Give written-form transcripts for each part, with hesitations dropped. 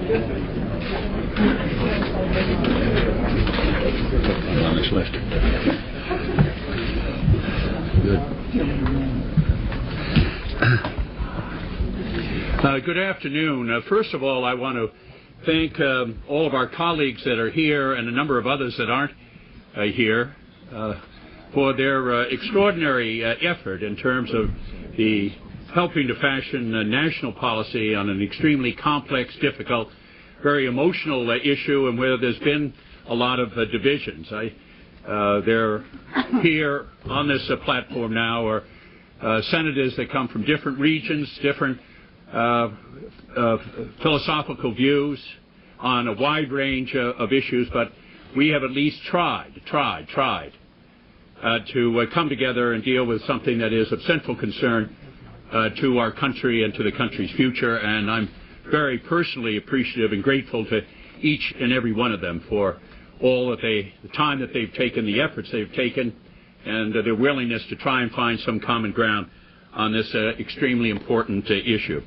On this list. Good. Good afternoon. First of all, I want to thank all of our colleagues that are here and a number of others that aren't here for their extraordinary effort in terms of the helping to fashion national policy on an extremely complex, difficult, very emotional issue, and where there's been a lot of divisions. They're here on this platform now are senators that come from different regions, different philosophical views on a wide range of issues, but we have at least tried to come together and deal with something that is of central concern to our country and to the country's future, and I'm very personally appreciative and grateful to each and every one of them for all that the time that they've taken, the efforts they've taken, and their willingness to try and find some common ground on this extremely important issue.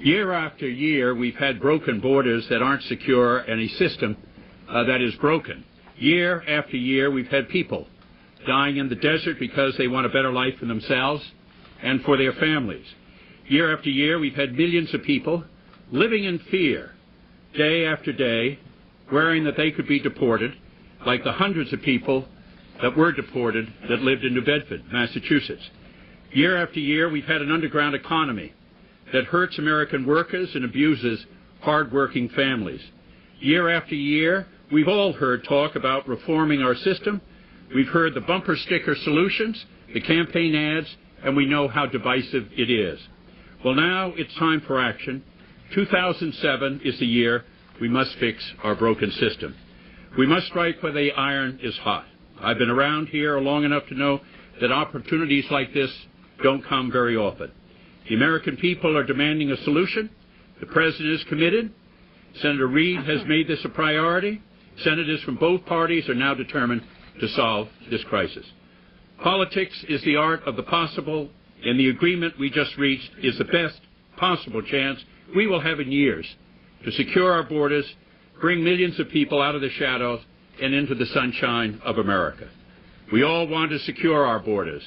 Year after year, we've had broken borders that aren't secure and a system that is broken. Year after year, we've had people dying in the desert because they want a better life for themselves and for their families. Year after year, we've had millions of people living in fear day after day, worrying that they could be deported, like the hundreds of people that were deported that lived in New Bedford, Massachusetts. Year after year, we've had an underground economy that hurts American workers and abuses hard-working families. Year after year, we've all heard talk about reforming our system. We've heard the bumper sticker solutions, the campaign ads, and we know how divisive it is. Well, now it's time for action. 2007 is the year we must fix our broken system. We must strike where the iron is hot. I've been around here long enough to know that opportunities like this don't come very often. The American people are demanding a solution. The President is committed. Senator Reid has made this a priority. Senators from both parties are now determined to solve this crisis. Politics is the art of the possible, and the agreement we just reached is the best possible chance we will have in years to secure our borders, bring millions of people out of the shadows and into the sunshine of America. We all want to secure our borders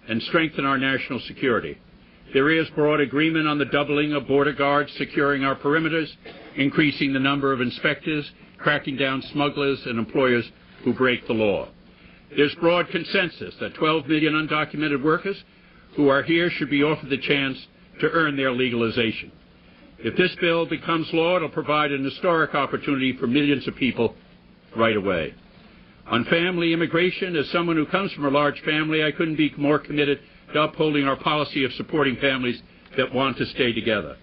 and strengthen our national security. There is broad agreement on the doubling of border guards, securing our perimeters, increasing the number of inspectors, cracking down smugglers and employers who break the law. There's broad consensus that 12 million undocumented workers who are here should be offered the chance to earn their legalization. If this bill becomes law, it will provide an historic opportunity for millions of people right away. On family immigration, as someone who comes from a large family, I couldn't be more committed to upholding our policy of supporting families that want to stay together.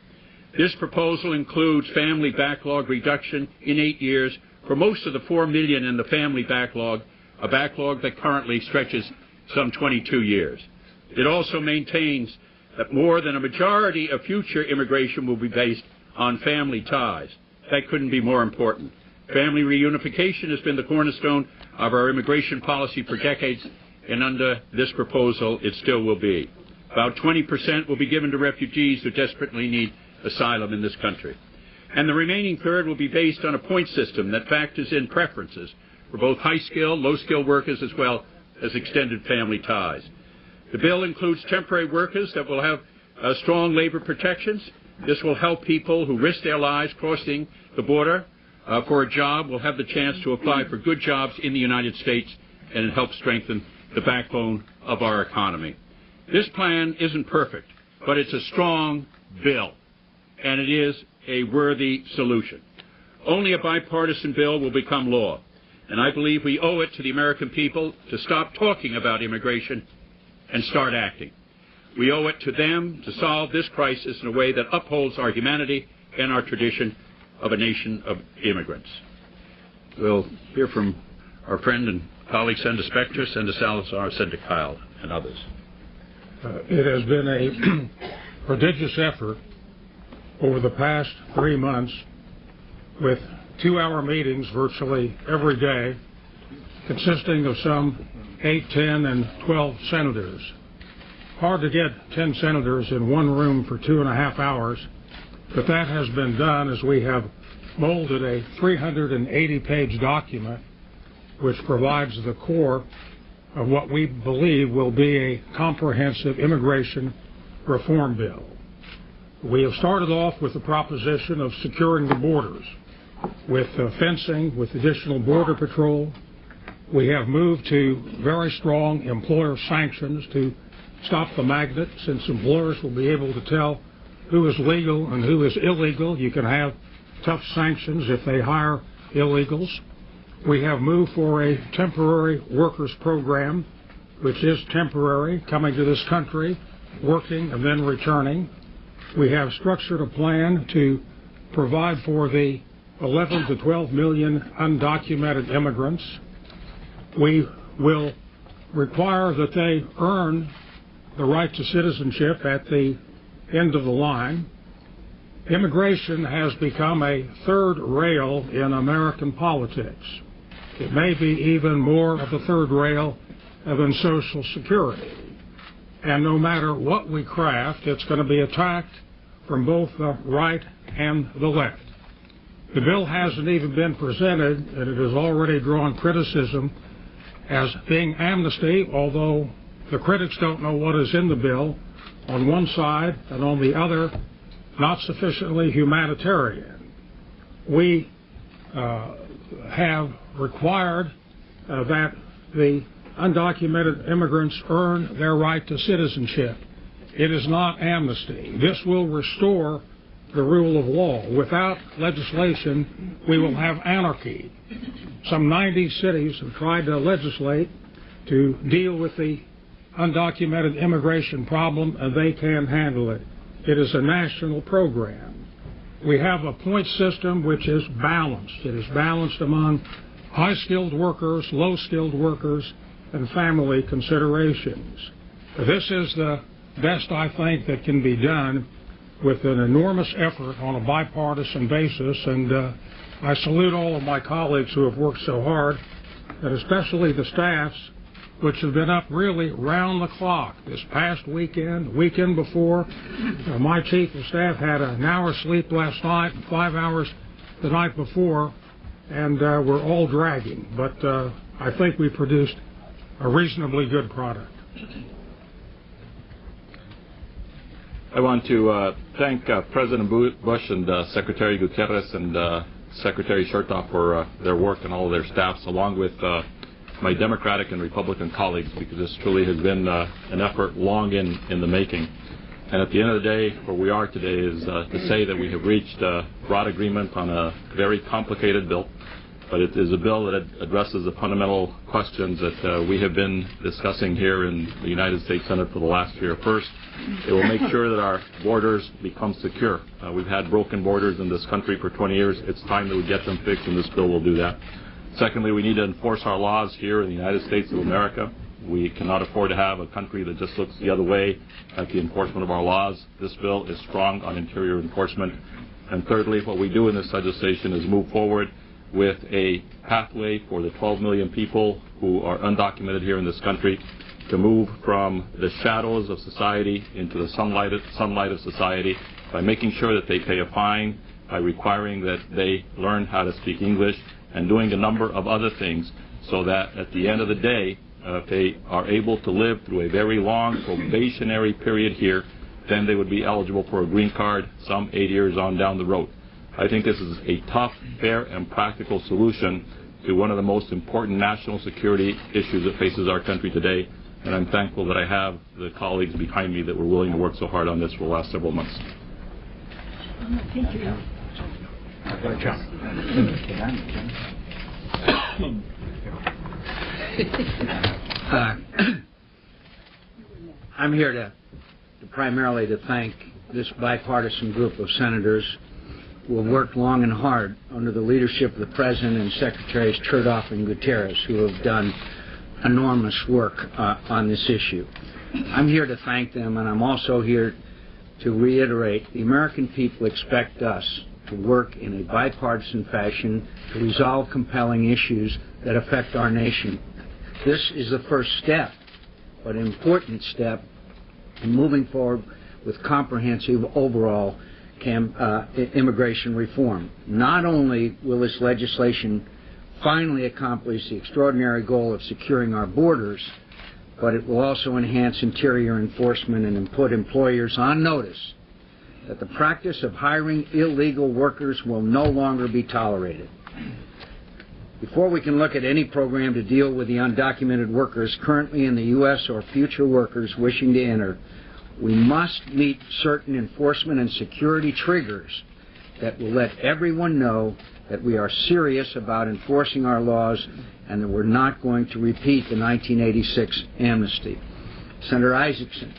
This proposal includes family backlog reduction in 8 years for most of the 4 million in the family backlog, a backlog that currently stretches some 22 years. It also maintains that more than a majority of future immigration will be based on family ties. That couldn't be more important. Family reunification has been the cornerstone of our immigration policy for decades, and under this proposal, it still will be. About 20% will be given to refugees who desperately need asylum in this country. And the remaining third will be based on a point system that factors in preferences for both high-skilled, low-skilled workers as well as extended family ties. The bill includes temporary workers that will have strong labor protections. This will help people who risk their lives crossing the border for a job will have the chance to apply for good jobs in the United States, and it helps strengthen the backbone of our economy. This plan isn't perfect, but it's a strong bill, and it is a worthy solution. Only a bipartisan bill will become law, and I believe we owe it to the American people to stop talking about immigration and start acting. We owe it to them to solve this crisis in a way that upholds our humanity and our tradition of a nation of immigrants. We'll hear from our friend and colleague, Senator Specter, Senator Salazar, Senator Kyle, and others. It has been a prodigious effort over the past 3 months with 2-hour meetings virtually every day, consisting of some 8, 10, and 12 senators. Hard to get 10 senators in one room for 2.5 hours, but that has been done as we have molded a 380-page document which provides the core of what we believe will be a comprehensive immigration reform bill. We have started off with the proposition of securing the borders with fencing, with additional border patrol. We have moved to very strong employer sanctions to stop the magnet, since employers will be able to tell who is legal and who is illegal. You can have tough sanctions if they hire illegals. We have moved for a temporary workers program, which is temporary, coming to this country, working and then returning. We have structured a plan to provide for the 11 to 12 million undocumented immigrants. We will require that they earn the right to citizenship at the end of the line. Immigration has become a third rail in American politics. It may be even more of a third rail than Social Security. And no matter what we craft, it's going to be attacked from both the right and the left. The bill hasn't even been presented, and it has already drawn criticism as being amnesty, although the critics don't know what is in the bill on one side, and on the other, not sufficiently humanitarian. We have required that the undocumented immigrants earn their right to citizenship. It is not amnesty. This will restore the rule of law. Without legislation, we will have anarchy. Some 90 cities have tried to legislate to deal with the undocumented immigration problem, and they can't handle it. It is a national program. We have a point system which is balanced. It is balanced among high-skilled workers, low-skilled workers, and family considerations. This is the best, I think, that can be done with an enormous effort on a bipartisan basis, and I salute all of my colleagues who have worked so hard, and especially the staffs which have been up really round the clock. This past weekend before, my chief of staff had an hour's sleep last night and 5 hours the night before, and we're all dragging. But I think we produced a reasonably good product. I want to thank President Bush and Secretary Gutierrez and Secretary Chertoff for their work and all of their staffs, along with my Democratic and Republican colleagues, because this truly has been an effort long in the making. And at the end of the day, where we are today is to say that we have reached broad agreement on a very complicated bill, but it is a bill that addresses the fundamental questions that we have been discussing here in the United States Senate for the last year. First, it will make sure that our borders become secure. We've had broken borders in this country for 20 years. It's time that we get them fixed, and this bill will do that. Secondly, we need to enforce our laws here in the United States of America. We cannot afford to have a country that just looks the other way at the enforcement of our laws. This bill is strong on interior enforcement. And thirdly, what we do in this legislation is move forward with a pathway for the 12 million people who are undocumented here in this country to move from the shadows of society into the sunlight of society by making sure that they pay a fine, by requiring that they learn how to speak English, and doing a number of other things so that at the end of the day, if they are able to live through a very long probationary period here, then they would be eligible for a green card some 8 years on down the road. I think this is a tough, fair, and practical solution to one of the most important national security issues that faces our country today, and I'm thankful that I have the colleagues behind me that were willing to work so hard on this for the last several months. Thank you. I'm here to primarily to thank this bipartisan group of senators who have worked long and hard under the leadership of the President and Secretaries Chertoff and Gutierrez, who have done enormous work on this issue. I'm here to thank them, and I'm also here to reiterate the American people expect us to work in a bipartisan fashion to resolve compelling issues that affect our nation. This is the first step, but an important step in moving forward with comprehensive overall immigration reform. Not only will this legislation finally accomplish the extraordinary goal of securing our borders, but it will also enhance interior enforcement and put employers on notice that the practice of hiring illegal workers will no longer be tolerated. Before we can look at any program to deal with the undocumented workers currently in the U.S. or future workers wishing to enter, we must meet certain enforcement and security triggers that will let everyone know that we are serious about enforcing our laws and that we're not going to repeat the 1986 amnesty. Senator Isaacson,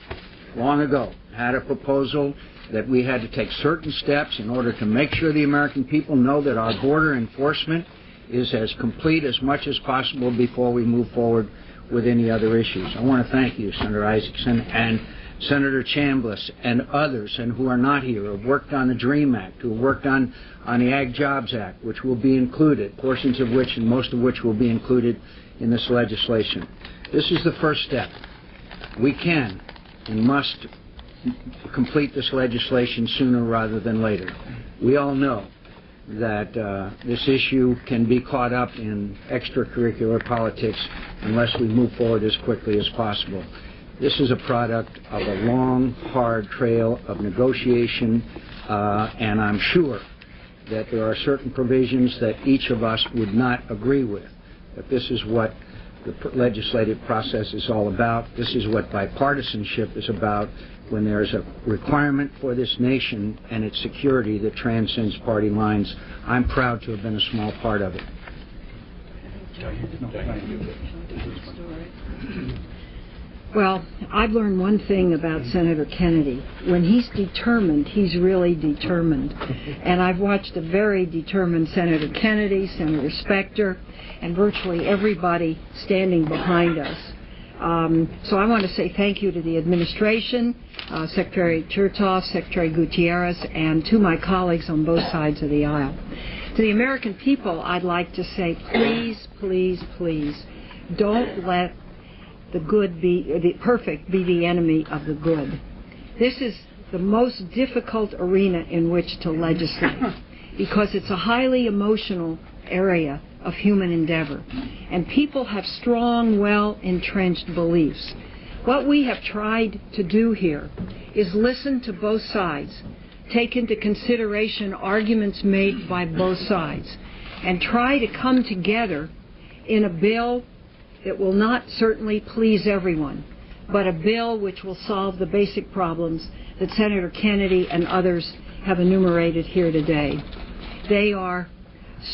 long ago, had a proposal that we had to take certain steps in order to make sure the American people know that our border enforcement is as complete as much as possible before we move forward with any other issues. I want to thank you, Senator Isaacson, and Senator Chambliss and others, and who are not here, who have worked on the DREAM Act, who have worked on the Ag Jobs Act, which will be included, portions of which and most of which will be included in this legislation. This is the first step. We can and must complete this legislation sooner rather than later. We all know that this issue can be caught up in extracurricular politics unless we move forward as quickly as possible. This is a product of a long, hard trail of negotiation, and I'm sure that there are certain provisions that each of us would not agree with. But this is what the legislative process is all about. This is what bipartisanship is about, when there is a requirement for this nation and its security that transcends party lines. I'm proud to have been a small part of it. Well, I've learned one thing about Senator Kennedy. When he's determined, he's really determined. And I've watched a very determined Senator Kennedy, Senator Specter, and virtually everybody standing behind us. So I want to say thank you to the administration, Secretary Chertoff, Secretary Gutierrez, and to my colleagues on both sides of the aisle. To the American people, I'd like to say, please, please, please, don't let the perfect be the enemy of the good. This is the most difficult arena in which to legislate because it's a highly emotional area of human endeavor, and people have strong, well-entrenched beliefs. What we have tried to do here is listen to both sides, take into consideration arguments made by both sides, and try to come together in a bill that will not certainly please everyone, but a bill which will solve the basic problems that Senator Kennedy and others have enumerated here today. They are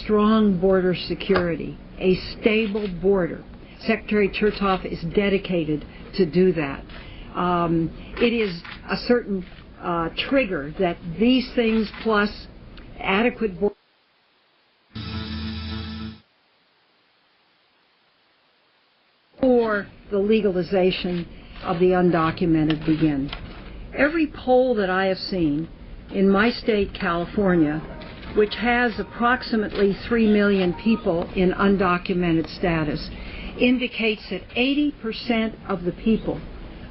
strong border security, a stable border. Secretary Chertoff is dedicated to do that. It is a certain trigger that these things plus adequate border or the legalization of the undocumented begin. Every poll that I have seen in my state, California, which has approximately 3 million people in undocumented status, indicates that 80% of the people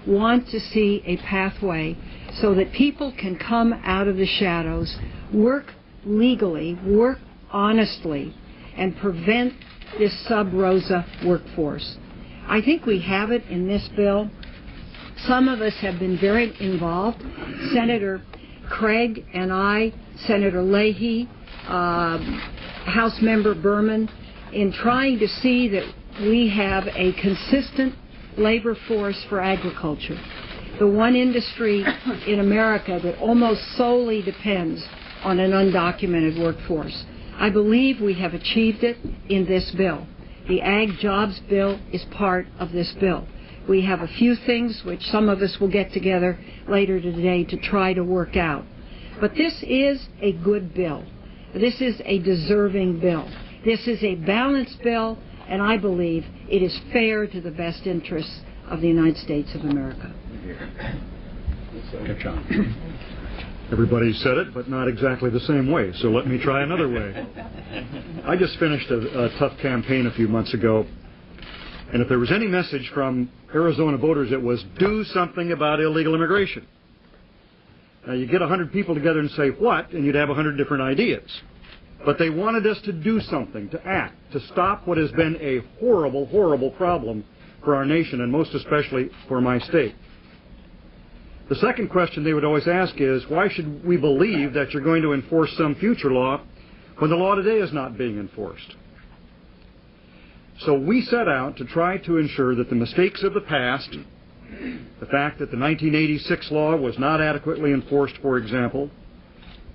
want to see a pathway so that people can come out of the shadows, work legally, work honestly, and prevent this sub-rosa workforce. I think we have it in this bill. Some of us have been very involved. Senator Craig and I, Senator Leahy, House Member Berman, in trying to see that we have a consistent labor force for agriculture, the one industry in America that almost solely depends on an undocumented workforce. I believe we have achieved it in this bill. The Ag Jobs Bill is part of this bill. We have a few things which some of us will get together later today to try to work out. But this is a good bill. This is a deserving bill. This is a balanced bill, and I believe it is fair to the best interests of the United States of America. Good job. Everybody said it, but not exactly the same way, so let me try another way. I just finished a tough campaign a few months ago, and if there was any message from Arizona voters, it was do something about illegal immigration. Now, you get 100 people together and say, what? And you'd have 100 different ideas. But they wanted us to do something, to act, to stop what has been a horrible, horrible problem for our nation, and most especially for my state. The second question they would always ask is, why should we believe that you're going to enforce some future law when the law today is not being enforced? So we set out to try to ensure that the mistakes of the past, the fact that the 1986 law was not adequately enforced, for example,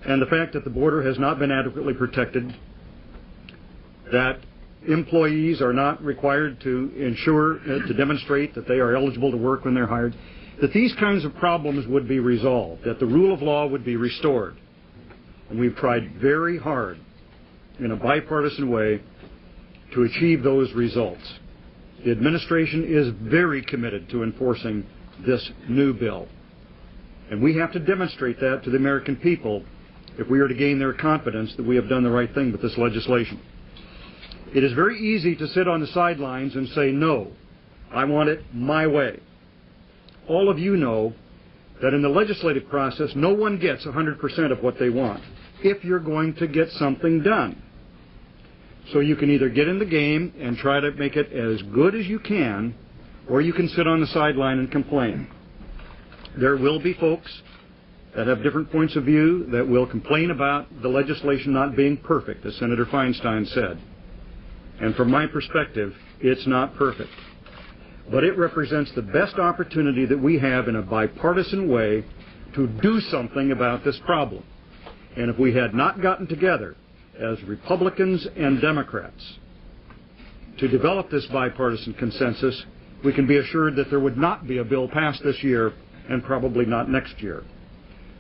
and the fact that the border has not been adequately protected, that employees are not required to ensure, to demonstrate that they are eligible to work when they're hired, that these kinds of problems would be resolved, that the rule of law would be restored. And we've tried very hard in a bipartisan way to achieve those results. The administration is very committed to enforcing this new bill. And we have to demonstrate that to the American people if we are to gain their confidence that we have done the right thing with this legislation. It is very easy to sit on the sidelines and say, no, I want it my way. All of you know that in the legislative process, no one gets 100% of what they want if you're going to get something done. So you can either get in the game and try to make it as good as you can, or you can sit on the sideline and complain. There will be folks that have different points of view that will complain about the legislation not being perfect, as Senator Feinstein said. And from my perspective, it's not perfect. But it represents the best opportunity that we have in a bipartisan way to do something about this problem. And if we had not gotten together as Republicans and Democrats to develop this bipartisan consensus, we can be assured that there would not be a bill passed this year and probably not next year.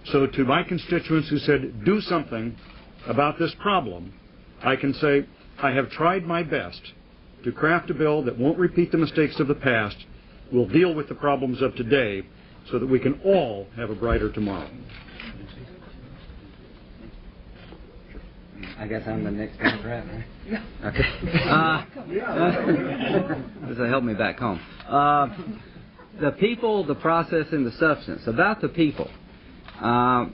So to my constituents who said, do something about this problem, I can say, I have tried my best to craft a bill that won't repeat the mistakes of the past, will deal with the problems of today, so that we can all have a brighter tomorrow. I guess I'm the next Democrat, right? Yeah. Okay. This will help me back home. The people, the process, and the substance. About the people.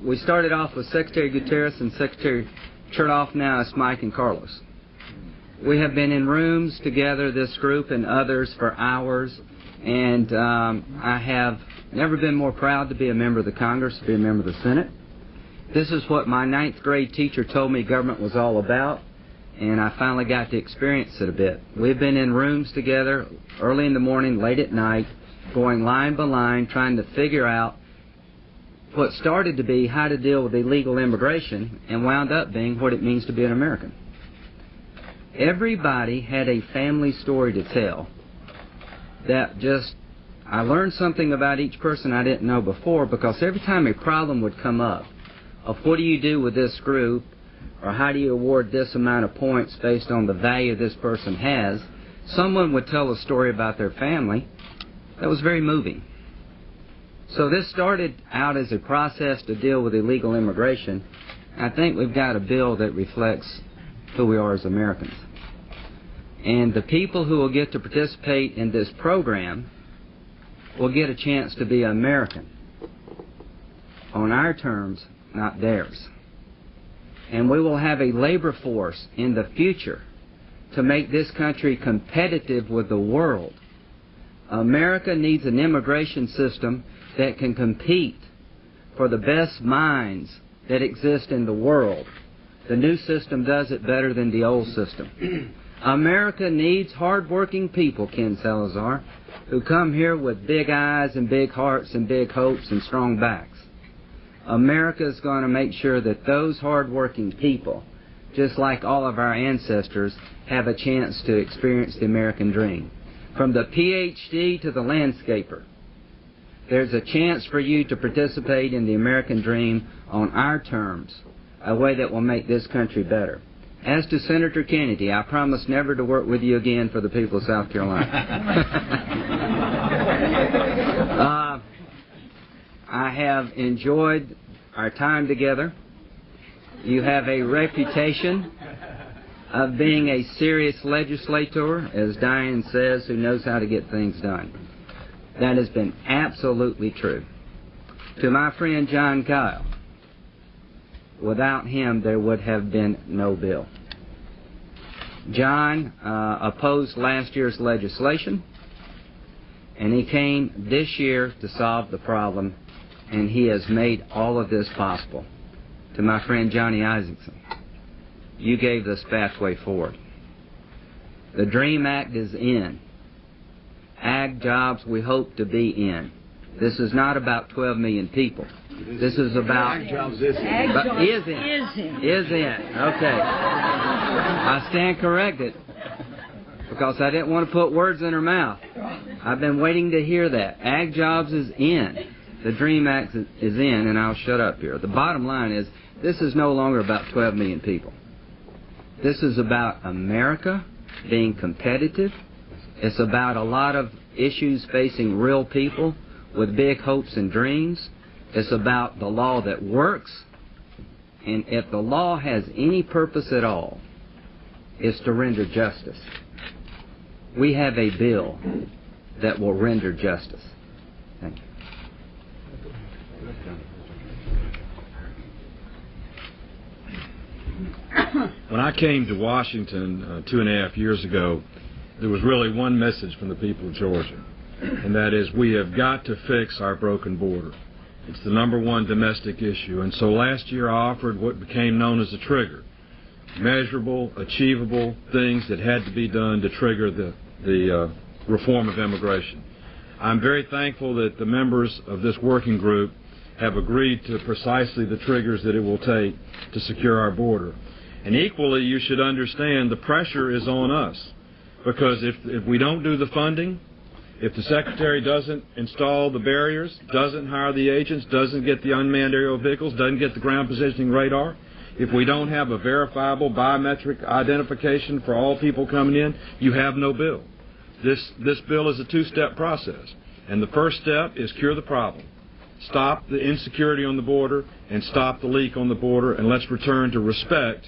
We started off with Secretary Gutierrez and Secretary Chertoff. Now it's Mike and Carlos. We have been in rooms together, this group and others, for hours, and I have never been more proud to be a member of the Congress, to be a member of the Senate. This is what my 9th grade teacher told me government was all about, and I finally got to experience it a bit. We've been in rooms together early in the morning, late at night, going line by line, trying to figure out what started to be how to deal with illegal immigration and wound up being what it means to be an American. Everybody had a family story to tell that just, I learned something about each person I didn't know before, because every time a problem would come up of what do you do with this group, or how do you award this amount of points based on the value this person has, someone would tell a story about their family that was very moving. So this started out as a process to deal with illegal immigration. I think we've got a bill that reflects who we are as Americans. And the people who will get to participate in this program will get a chance to be American on our terms, not theirs. And we will have a labor force in the future to make this country competitive with the world. America needs an immigration system that can compete for the best minds that exist in the world. The new system does it better than the old system. America needs hard-working people, Ken Salazar, who come here with big eyes and big hearts and big hopes and strong backs. America is going to make sure that those hard-working people, just like all of our ancestors, have a chance to experience the American dream. From the PhD to the landscaper, there's a chance for you to participate in the American dream on our terms, a way that will make this country better. As to Senator Kennedy, I promise never to work with you again for the people of South Carolina. I have enjoyed our time together. You have a reputation of being a serious legislator, as Diane says, who knows how to get things done. That has been absolutely true. To my friend John Kyle, without him there would have been no bill. John opposed last year's legislation, and he came this year to solve the problem, and he has made all of this possible. To my friend Johnny Isakson, you gave this pathway forward. The DREAM Act is in. Ag jobs we hope to be in. This is not about 12 million people. This is about... Ag jobs is in. Is in. Okay. I stand corrected because I didn't want to put words in her mouth. I've been waiting to hear that. Ag jobs is in. The DREAM Act is in, and I'll shut up here. The bottom line is this is no longer about 12 million people. This is about America being competitive. It's about a lot of issues facing real people with big hopes and dreams. It's about the law that works. And if the law has any purpose at all, it's to render justice. We have a bill that will render justice. Thank you. When I came to Washington 2.5 years ago, there was really one message from the people of Georgia, and that is we have got to fix our broken border. It's the number one domestic issue. And so last year I offered what became known as a trigger, measurable, achievable things that had to be done to trigger the reform of immigration. I'm very thankful that the members of this working group have agreed to precisely the triggers that it will take to secure our border. And equally, you should understand the pressure is on us, because if we don't do the funding, if the Secretary doesn't install the barriers, doesn't hire the agents, doesn't get the unmanned aerial vehicles, doesn't get the ground positioning radar, if we don't have a verifiable biometric identification for all people coming in, you have no bill. This bill is a two-step process. And the first step is cure the problem. Stop the insecurity on the border and stop the leak on the border, and let's return to respect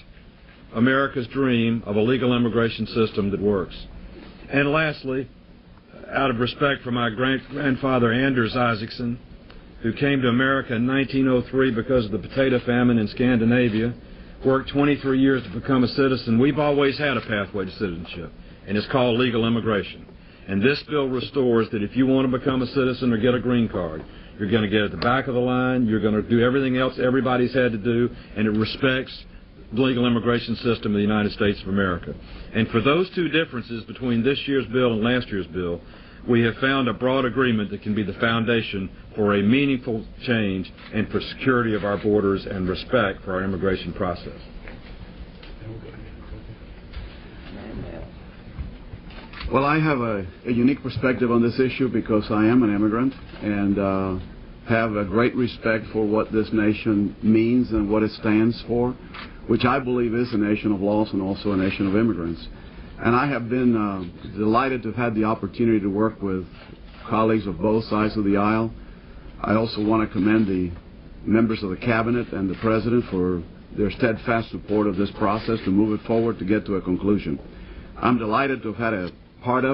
America's dream of a legal immigration system that works. And lastly, out of respect for my grandfather Anders Isaacson, who came to America in 1903 because of the potato famine in Scandinavia, worked 23 years to become a citizen, we've always had a pathway to citizenship, and it's called legal immigration. And this bill restores that if you want to become a citizen or get a green card, you're going to get at the back of the line, you're going to do everything else everybody's had to do, and it respects the legal immigration system of the United States of America. And for those two differences between this year's bill and last year's bill, we have found a broad agreement that can be the foundation for a meaningful change and for security of our borders and respect for our immigration process. Well, I have a unique perspective on this issue because I am an immigrant and have a great respect for what this nation means and what it stands for, which I believe is a nation of laws and also a nation of immigrants. And I have been delighted to have had the opportunity to work with colleagues of both sides of the aisle. I also want to commend the members of the Cabinet and the President for their steadfast support of this process to move it forward to get to a conclusion. I'm delighted to have had a part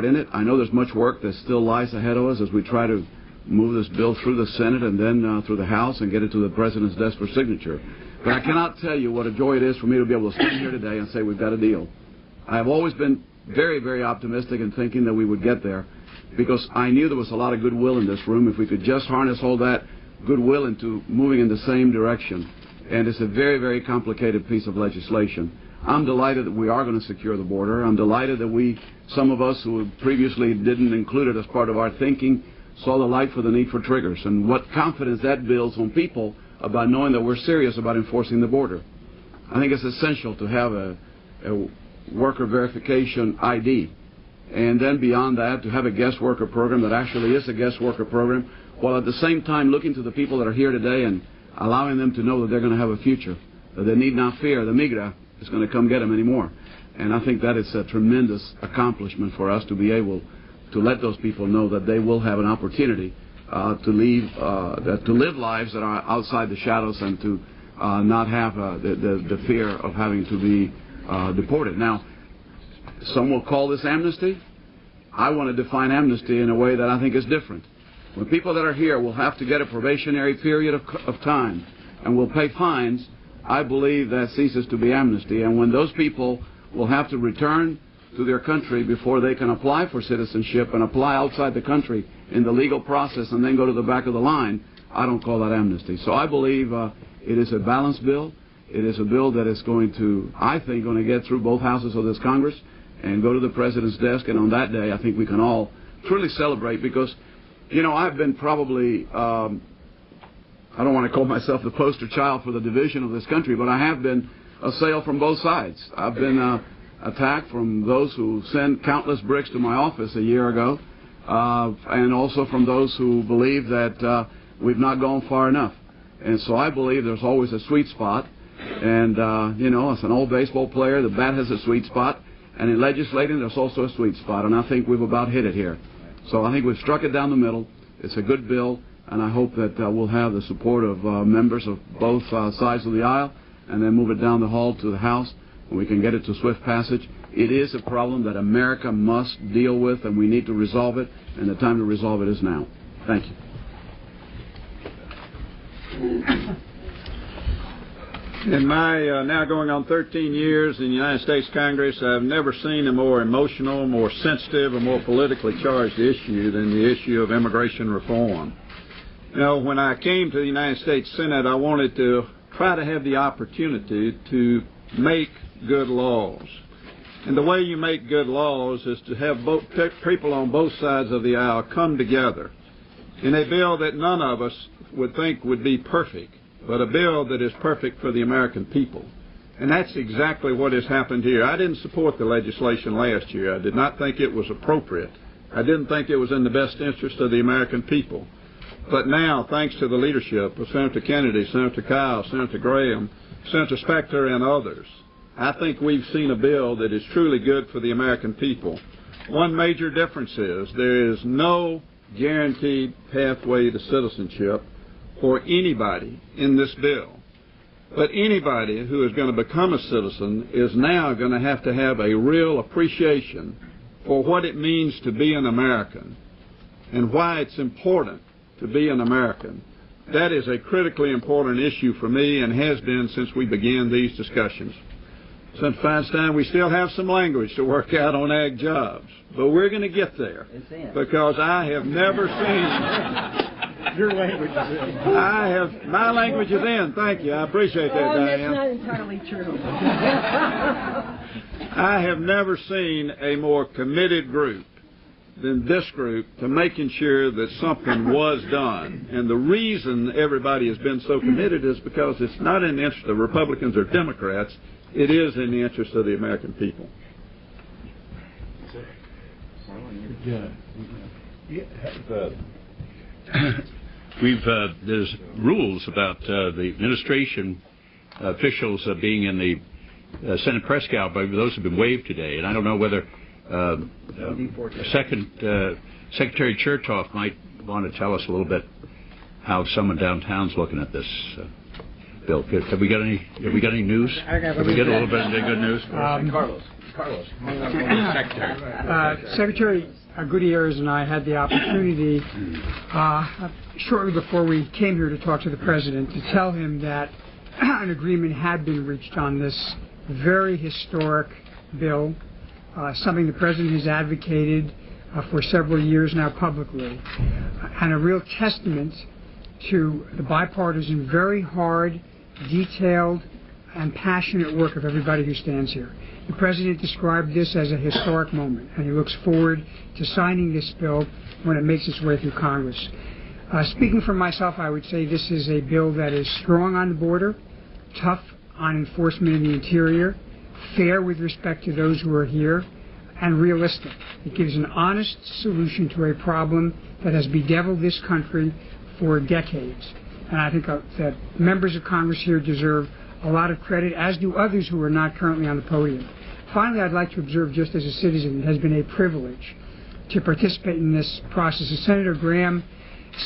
in it. I know there's much work that still lies ahead of us as we try to move this bill through the Senate and then through the House and get it to the President's desk for signature. But I cannot tell you what a joy it is for me to be able to stand here today and say we've got a deal. I have always been very, very optimistic in thinking that we would get there because I knew there was a lot of goodwill in this room if we could just harness all that goodwill into moving in the same direction. And it's a very, very complicated piece of legislation. I'm delighted that we are going to secure the border. I'm delighted that some of us who previously didn't include it as part of our thinking, saw the light for the need for triggers and what confidence that builds on people about knowing that we're serious about enforcing the border. I think it's essential to have a worker verification ID. And then beyond that, to have a guest worker program that actually is a guest worker program, while at the same time looking to the people that are here today and allowing them to know that they're going to have a future, that they need not fear the migra is going to come get them anymore. And I think that is a tremendous accomplishment for us to be able to let those people know that they will have an opportunity to live lives that are outside the shadows and to not have the fear of having to be deported. Now, some will call this amnesty. I want to define amnesty in a way that I think is different. when people that are here will have to get a probationary period of time and will pay fines, I believe that ceases to be amnesty. And when those people will have to return to their country before they can apply for citizenship and apply outside the country in the legal process and then go to the back of the line, I don't call that amnesty. So I believe it is a balanced bill. It is a bill that is going to, I think, going to get through both houses of this Congress and go to the President's desk. And on that day, I think we can all truly celebrate because, you know, I've been probably, I don't want to call myself the poster child for the division of this country, but I have been assailed from both sides. I've been attacked from those who sent countless bricks to my office a year ago, and also from those who believe that we've not gone far enough. And so I believe there's always a sweet spot. And, you know, as an old baseball player, the bat has a sweet spot. And in legislating, there's also a sweet spot. And I think we've about hit it here. So I think we've struck it down the middle. It's a good bill. And I hope that we'll have the support of members of both sides of the aisle and then move it down the hall to the House and we can get it to swift passage. It is a problem that America must deal with, and we need to resolve it. And the time to resolve it is now. Thank you. In my now going on 13 years in the United States Congress, I've never seen a more emotional, more sensitive, or more politically charged issue than the issue of immigration reform. You know, when I came to the United States Senate, I wanted to try to have the opportunity to make good laws. And the way you make good laws is to have both people on both sides of the aisle come together in a bill that none of us would think would be perfect, but a bill that is perfect for the American people. And that's exactly what has happened here. I didn't support the legislation last year. I did not think it was appropriate. I didn't think it was in the best interest of the American people. But now, thanks to the leadership of Senator Kennedy, Senator Kyl, Senator Graham, Senator Specter, and others, I think we've seen a bill that is truly good for the American people. One major difference is there is no guaranteed pathway to citizenship for anybody in this bill. But anybody who is going to become a citizen is now going to have a real appreciation for what it means to be an American and why it's important to be an American. That is a critically important issue for me and has been since we began these discussions. Senator Feinstein, we still have some language to work out on ag jobs, but we're going to get there because I have never seen... Your language is in. My language is in. Thank you. I appreciate that, Diane. That's not entirely true. I have never seen a more committed group than this group to making sure that something was done. And the reason everybody has been so committed is because it's not in the interest of Republicans or Democrats. It is in the interest of the American people. There's rules about the administration officials being in the Senate press gallery, but those have been waived today. And I don't know whether Secretary Chertoff might want to tell us a little bit how someone downtown's looking at this bill. Have we got any news? Have we got a little bit of good news? Carlos. Secretary Gutierrez and I had the opportunity shortly before we came here to talk to the President to tell him that an agreement had been reached on this very historic bill, something the President has advocated for several years now publicly, and a real testament to the bipartisan, very hard, detailed, and passionate work of everybody who stands here. The President described this as a historic moment, and he looks forward to signing this bill when it makes its way through Congress. Speaking for myself, I would say this is a bill that is strong on the border, tough on enforcement in the interior, fair with respect to those who are here, and realistic. It gives an honest solution to a problem that has bedeviled this country for decades. And I think that members of Congress here deserve a lot of credit, as do others who are not currently on the podium. Finally, I'd like to observe, just as a citizen, it has been a privilege to participate in this process. As Senator Graham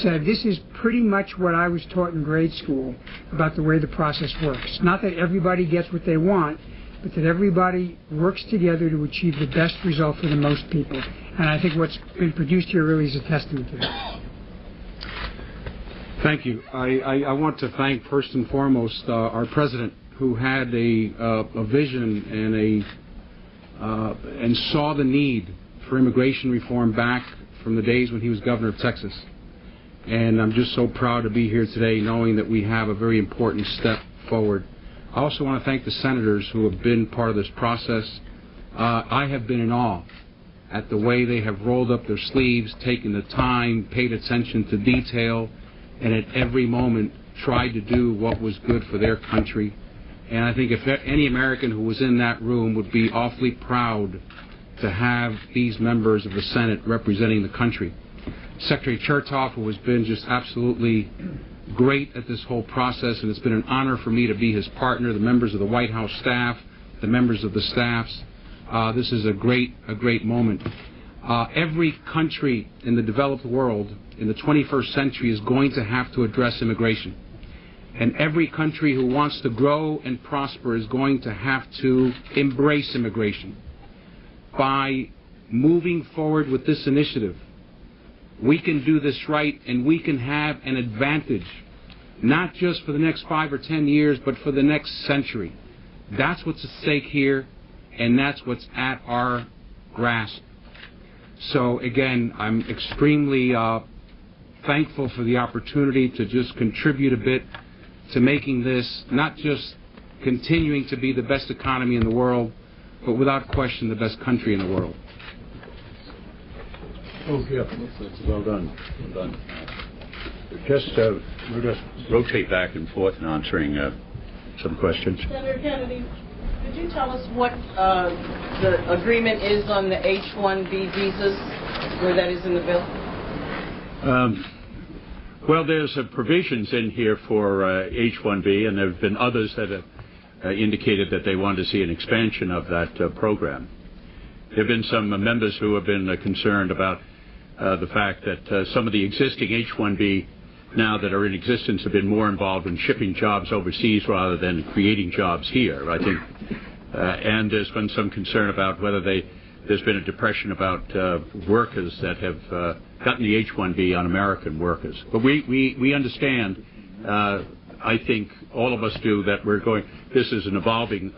said, this is pretty much what I was taught in grade school about the way the process works. Not that everybody gets what they want, but that everybody works together to achieve the best result for the most people. And I think what's been produced here really is a testament to that. Thank you. I want to thank first and foremost our president, who had a vision and saw the need for immigration reform back from the days when he was governor of Texas. And I'm just so proud to be here today knowing that we have a very important step forward. I also want to thank the senators who have been part of this process. I have been in awe at the way they have rolled up their sleeves, taken the time, paid attention to detail, and at every moment tried to do what was good for their country. And I think if any American who was in that room would be awfully proud to have these members of the Senate representing the country. Secretary Chertoff, who has been just absolutely great at this whole process, and it's been an honor for me to be his partner, the members of the White House staff, the members of the staffs. This is a great moment. Every country in the developed world in the 21st century is going to have to address immigration. And every country who wants to grow and prosper is going to have to embrace immigration. By moving forward with this initiative, we can do this right, and we can have an advantage, not just for the next 5 or 10 years, but for the next century. That's what's at stake here, and that's what's at our grasp. So again, I'm extremely thankful for the opportunity to just contribute a bit to making this not just continuing to be the best economy in the world, but without question the best country in the world. Oh, yeah. Well done. Well done. We'll just rotate back and forth in answering some questions. Senator Kennedy, could you tell us what the agreement is on the H-1B visas, where that is in the bill? Well, there's provisions in here for H-1B, and there have been others that have indicated that they want to see an expansion of that program. There have been some members who have been concerned about the fact that some of the existing H-1B now that are in existence have been more involved in shipping jobs overseas rather than creating jobs here, I think. And there's been some concern about whether there's been a depression about workers that have gotten the H-1B on American workers. But we understand, I think all of us do, that this is an evolving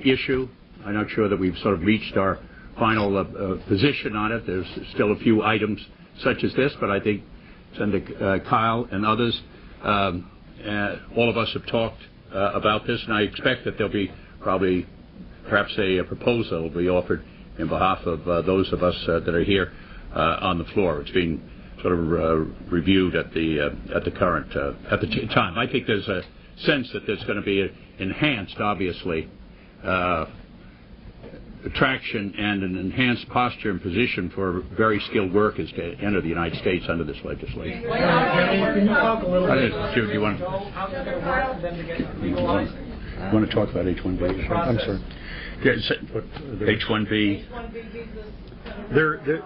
issue. I'm not sure that we've sort of reached our final position on it. There's still a few items such as this, but I think Senator Kyl and others, all of us have talked about this, and I expect that there'll be perhaps a proposal will be offered in behalf of those of us that are here on the floor. It's being sort of reviewed at the current time. I think there's a sense that there's going to be an enhanced, obviously, attraction and an enhanced posture and position for very skilled workers to enter the United States under this legislation. Can you talk a little bit about do you want to talk about H-1B? I'm sorry. H-1B.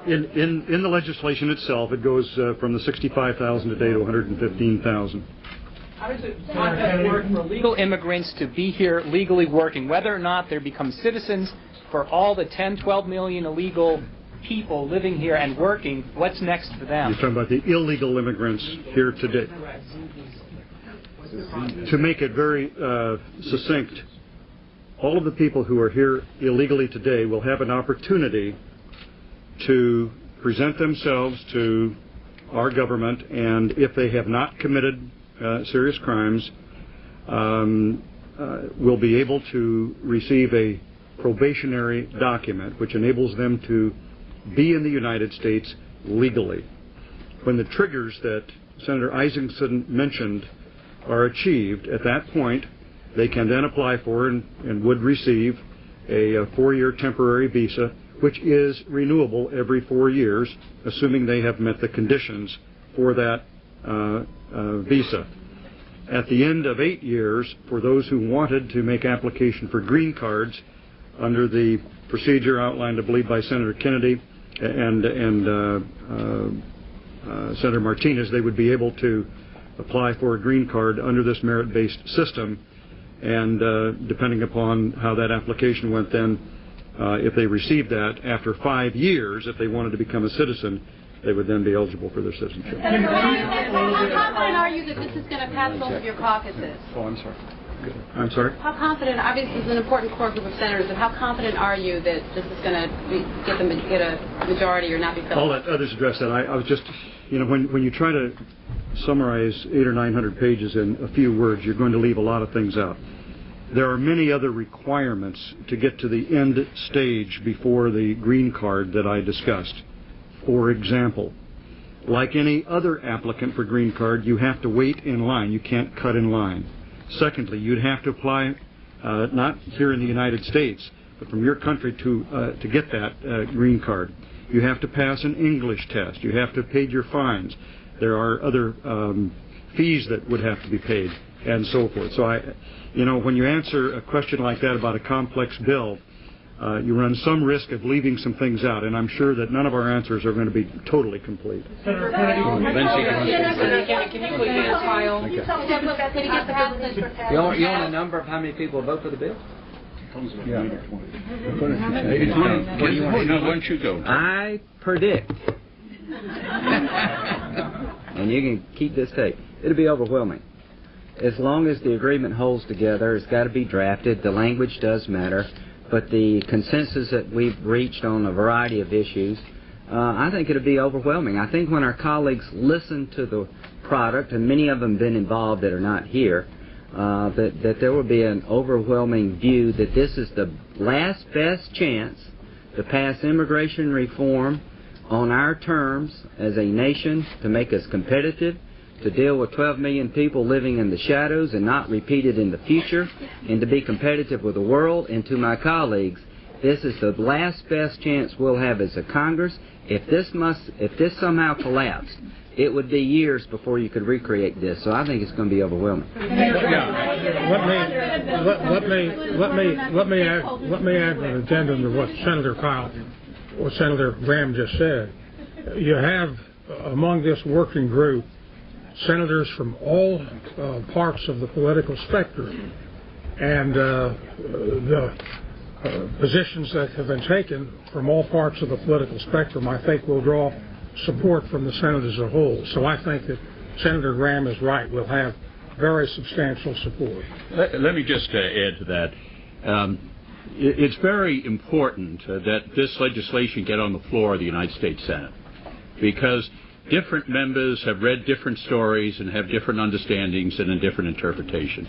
In the legislation itself, it goes from the 65,000 a day to 115,000. How does it work for legal immigrants to be here legally working, whether or not they become citizens? For all the 10, 12 million illegal people living here and working, what's next for them? You're talking about the illegal immigrants here today. To make it very succinct, all of the people who are here illegally today will have an opportunity to present themselves to our government, and if they have not committed serious crimes, will be able to receive a probationary document which enables them to be in the United States legally. When the triggers that Senator Isaacson mentioned are achieved, at that point they can then apply for and would receive a 4-year temporary visa, which is renewable every 4 years, assuming they have met the conditions for that visa. At the end of 8 years, for those who wanted to make application for green cards, under the procedure outlined, I believe, by Senator Kennedy and Senator Martinez, they would be able to apply for a green card under this merit-based system. And depending upon how that application went then, if they received that, after 5 years, if they wanted to become a citizen, they would then be eligible for their citizenship. How confident are you that this is going to pass both of your caucuses? Oh, I'm sorry. I'm sorry? How confident, obviously this is an important core group of senators, but how confident are you that this is going to get a majority or not be filled? I'll let others address that. I was just, when you try to summarize 800 or 900 pages in a few words, you're going to leave a lot of things out. There are many other requirements to get to the end stage before the green card that I discussed. For example, like any other applicant for green card, you have to wait in line. You can't cut in line. Secondly, you'd have to apply, not here in the United States, but from your country to get that green card. You have to pass an English test. You have to pay your fines. There are other fees that would have to be paid, and so forth. So when you answer a question like that about a complex bill, you run some risk of leaving some things out, and I'm sure that none of our answers are going to be totally complete. Can you put in a file? You want a number of how many people vote for the bill? Yeah. Maybe 20. What do you want? No, why don't you go? I predict, and you can keep this tape, it'll be overwhelming. As long as the agreement holds together, it's got to be drafted. The language does matter. But the consensus that we've reached on a variety of issues, I think it'll be overwhelming. I think when our colleagues listen to the product, and many of them have been involved that are not here, that there will be an overwhelming view that this is the last best chance to pass immigration reform on our terms as a nation, to make us competitive, to deal with 12 million people living in the shadows and not repeat it in the future, and to be competitive with the world. And to my colleagues, this is the last best chance we'll have as a Congress. If this somehow collapsed, it would be years before you could recreate this. So I think it's going to be overwhelming. Let me add an addendum to what Senator Graham just said. You have among this working group senators from all parts of the political spectrum, and the positions that have been taken from all parts of the political spectrum, I think, will draw support from the Senate as a whole. So I think that Senator Graham is right. We'll have very substantial support. Let me just add to that. It's very important that this legislation get on the floor of the United States Senate, because different members have read different stories and have different understandings and different interpretations.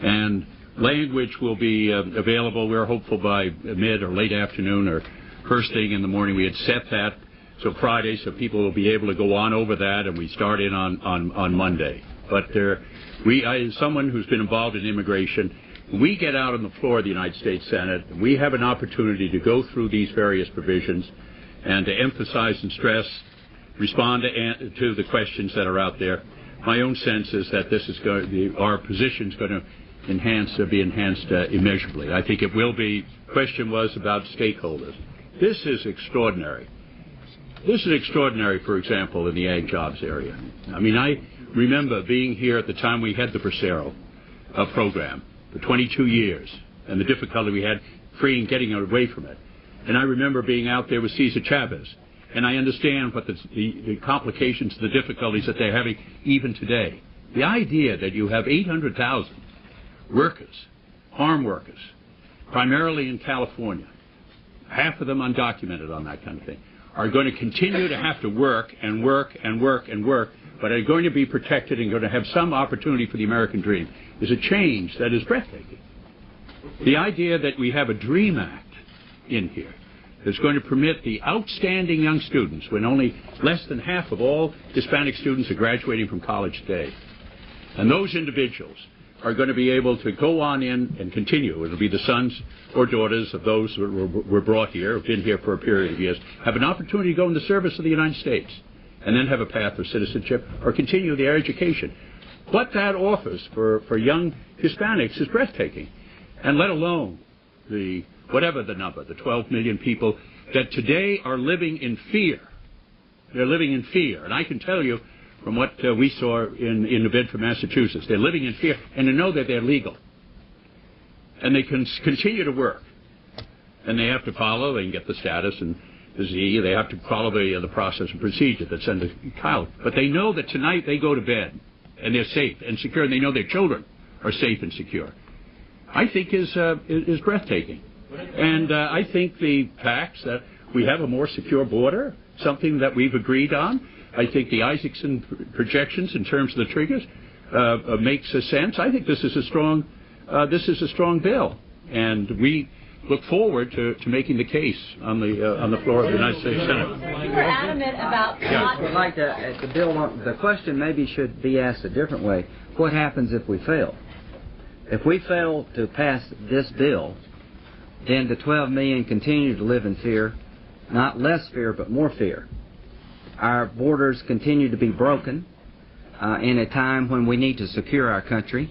And language will be available, we're hopeful, by mid or late afternoon or first thing in the morning. We had set that so Friday, so people will be able to go on over that, and we start in on Monday. But as someone who's been involved in immigration, we get out on the floor of the United States Senate, we have an opportunity to go through these various provisions and to emphasize and stress, respond to the questions that are out there. My own sense is that this is our position is going to be enhanced immeasurably. I think it will be. Question was about stakeholders. This is extraordinary. This is extraordinary, for example, in the ag jobs area. I mean, I remember being here at the time we had the Bracero program for 22 years, and the difficulty we had getting away from it. And I remember being out there with Cesar Chavez. And I understand what the complications, the difficulties that they're having even today. The idea that you have 800,000 workers, farm workers, primarily in California, half of them undocumented on that kind of thing, are going to continue to have to work and work and work and work, but are going to be protected and going to have some opportunity for the American dream, is a change that is breathtaking. The idea that we have a DREAM Act in here is going to permit the outstanding young students, when only less than half of all Hispanic students are graduating from college today. And those individuals are going to be able to go on in and continue. It will be the sons or daughters of those who were brought here, have been here for a period of years, have an opportunity to go in the service of the United States and then have a path of citizenship or continue their education. What that offers for young Hispanics is breathtaking, and let alone whatever the number, the 12 million people that today are living in fear. They're living in fear. And I can tell you from what we saw in New Bedford, Massachusetts, they're living in fear, and to know that they're legal. And they can continue to work. And they have to follow, they can get the status, and They have to follow the process and procedure that's in the child. But they know that tonight they go to bed and they're safe and secure, and they know their children are safe and secure. I think is breathtaking. And I think the facts that we have a more secure border, something that we've agreed on. I think the Isaacson projections in terms of the triggers makes sense. I think this is a strong bill, and we look forward to making the case on the floor of the United States Senate. You were adamant about not. I'd like to, the question maybe should be asked a different way. What happens if we fail? If we fail to pass this bill, then the 12 million continue to live in fear, not less fear, but more fear. Our borders continue to be broken in a time when we need to secure our country.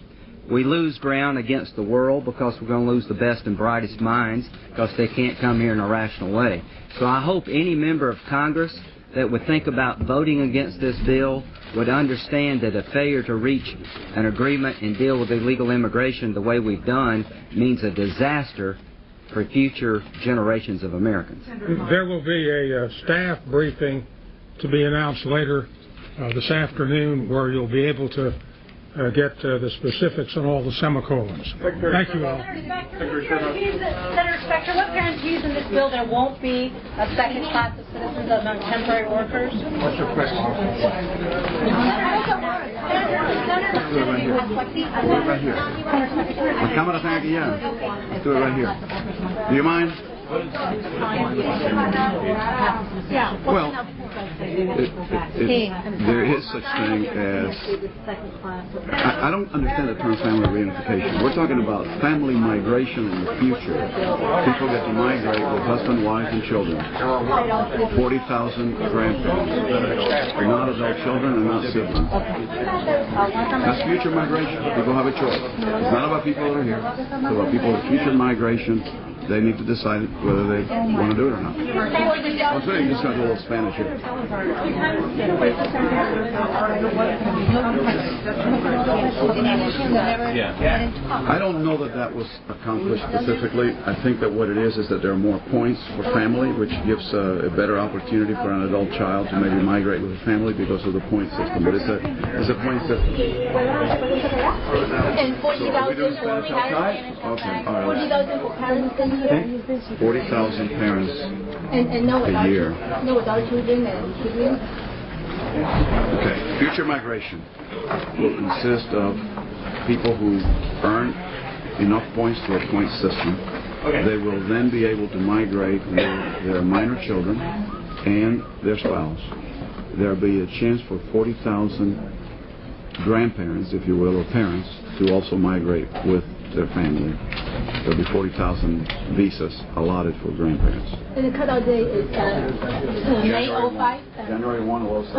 We lose ground against the world because we're going to lose the best and brightest minds because they can't come here in a rational way. So I hope any member of Congress that would think about voting against this bill would understand that a failure to reach an agreement and deal with illegal immigration the way we've done means a disaster for future generations of Americans. There will be a staff briefing to be announced later this afternoon where you'll be able to get the specifics on all the semicolons. Thank you all. Senator Specter, what guarantees in this bill there won't be a second class of citizens among temporary workers? What's your question? Right here. La cámara está aquí ya. Do it right here. Do you mind? Well, there is such thing as... I don't understand the term family reunification. We're talking about family migration in the future. People get to migrate with husband, wives, and children. 40,000 grandparents. Not adult children and not siblings. That's future migration. People have a choice. It's not about people that are here. It's about people with future migration. They need to decide whether they want to do it or not. Oh, so you just got a little Spanish here. I don't know that was accomplished specifically. I think that what it is that there are more points for family, which gives a better opportunity for an adult child to maybe migrate with a family because of the point system. But it's a point system. And 40,000 for parents. Okay, all right. 40,000 parents a year. No adult children and siblings. Okay. Future migration will consist of people who earn enough points to a point system. They will then be able to migrate with their minor children and their spouse. There will be a chance for 40,000 grandparents, if you will, or parents, to also migrate with their family. There will be 40,000 visas allotted for grandparents. And the cutoff date is May 05? January 1 will also.